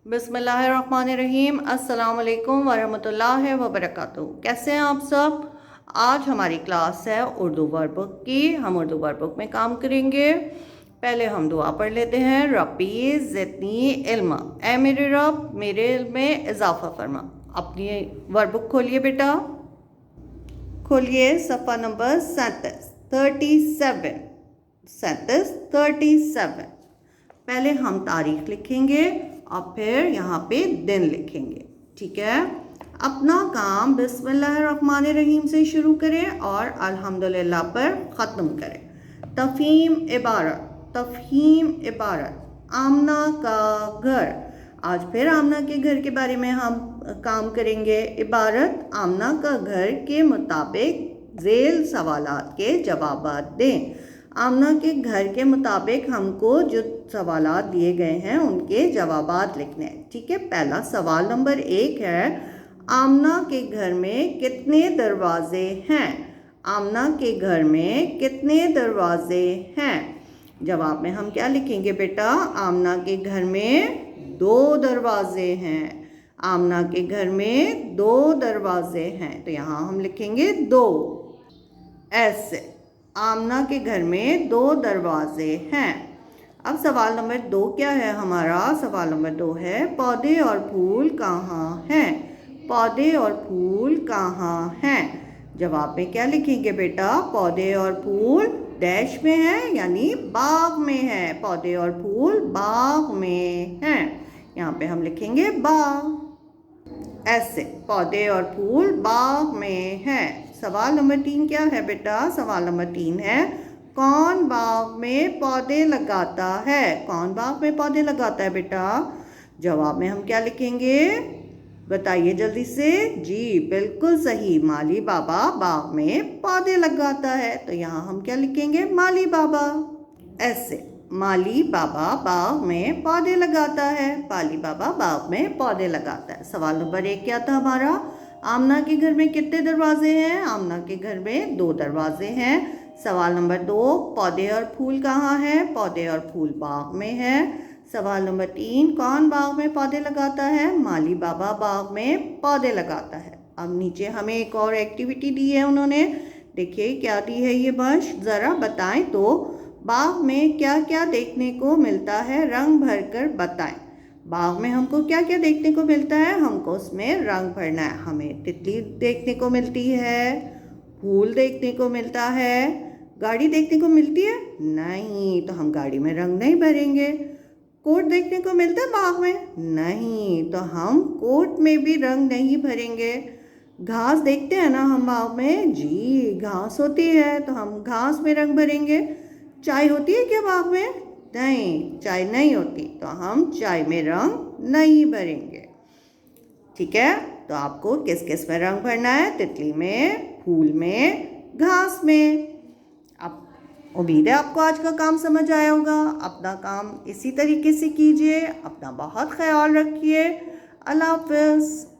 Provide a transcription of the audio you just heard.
बिस्मिल्लाहिर्रहमानिर्रहीम। अस्सलाम वालेकुम वरहमतुल्लाहि वबरकातुहू। कैसे हैं आप सब। आज हमारी क्लास है उर्दू वर्कबुक की। हम उर्दू वर्कबुक में काम करेंगे। पहले हम दुआ पढ़ लेते हैं। रब्बी ज़िदनी इल्मा, ए मेरे रब मेरे इल्म में इजाफ़ा फरमा। अपनी वर्कबुक खोलिए बेटा, खोलिए सफ़ा नंबर 37। पहले हम तारीख लिखेंगे और फिर यहाँ पे दिन लिखेंगे, ठीक है। अपना काम बिस्मिल्लाहिर्रहमानिर्रहीम से शुरू करें और अल्हम्दुलिल्लाह पर ख़त्म करें। तफ़हीम इबारत आमना का घर। आज फिर आमना के घर के बारे में हम काम करेंगे। इबारत आमना का घर के मुताबिक ज़ेल सवालात के जवाबात दें। आमना के घर के मुताबिक हमको जो सवालात दिए गए हैं उनके जवाबात लिखने हैं, ठीक है। पहला सवाल नंबर 1 है, आमना के घर में कितने दरवाजे हैं। आमना के घर में कितने दरवाजे हैं। जवाब में हम क्या लिखेंगे बेटा, आमना के घर में 2 दरवाजे हैं। आमना के घर में 2 दरवाजे हैं, तो यहाँ हम लिखेंगे 2। ऐसे आमना के घर में 2 दरवाजे हैं। अब सवाल नंबर 2 क्या है हमारा। सवाल नंबर 2 है, पौधे और फूल कहाँ हैं। पौधे और फूल कहाँ हैं। जवाब में क्या लिखेंगे बेटा, पौधे और फूल डैश में है, यानी बाग में है। पौधे और फूल बाग में हैं, यहाँ पे हम लिखेंगे बाग। ऐसे पौधे और फूल बाग में हैं। सवाल नंबर 3 क्या है बेटा। सवाल नंबर 3 है, कौन बाग में पौधे लगाता है। कौन बाग में पौधे लगाता है बेटा। जवाब में हम क्या लिखेंगे, बताइए जल्दी से। जी बिल्कुल सही, माली बाबा बाग में पौधे लगाता है, तो यहाँ हम क्या लिखेंगे, माली बाबा। ऐसे माली बाबा बाग में पौधे लगाता है। माली बाबा बाग में पौधे लगाता है। सवाल नंबर 1 क्या था हमारा, आमना के घर में कितने दरवाजे हैं। आमना के घर में 2 दरवाजे हैं। सवाल नंबर 2, पौधे और फूल कहाँ हैं। पौधे और फूल बाग में है। सवाल नंबर 3, कौन बाग में पौधे लगाता है। माली बाबा बाग में पौधे लगाता है। अब नीचे हमें एक और एक्टिविटी दी है उन्होंने, देखिए क्या दी है ये बश, ज़रा बताएं तो। बाग में क्या क्या देखने को मिलता है, रंग भर कर बताएं। बाग में हमको क्या क्या देखने को मिलता है, हमको उसमें रंग भरना है। हमें तितली देखने को मिलती है, फूल देखने को मिलता है, गाड़ी देखने को मिलती है नहीं, तो हम गाड़ी में रंग नहीं भरेंगे। कोट देखने को मिलता है बाग में नहीं, तो हम कोट में भी रंग नहीं भरेंगे। घास देखते हैं ना हम बाग में, जी घास होती है, तो हम घास में रंग भरेंगे। चाय होती है क्या बाग में, नहीं चाय नहीं होती, तो हम चाय में रंग नहीं भरेंगे, ठीक है। तो आपको किस किस में रंग भरना है, तितली में, फूल में, घास में। अब उम्मीद है आपको आज का काम समझ आया होगा। अपना काम इसी तरीके से कीजिए। अपना बहुत ख्याल रखिए। अल्लाह हाफ़िज़।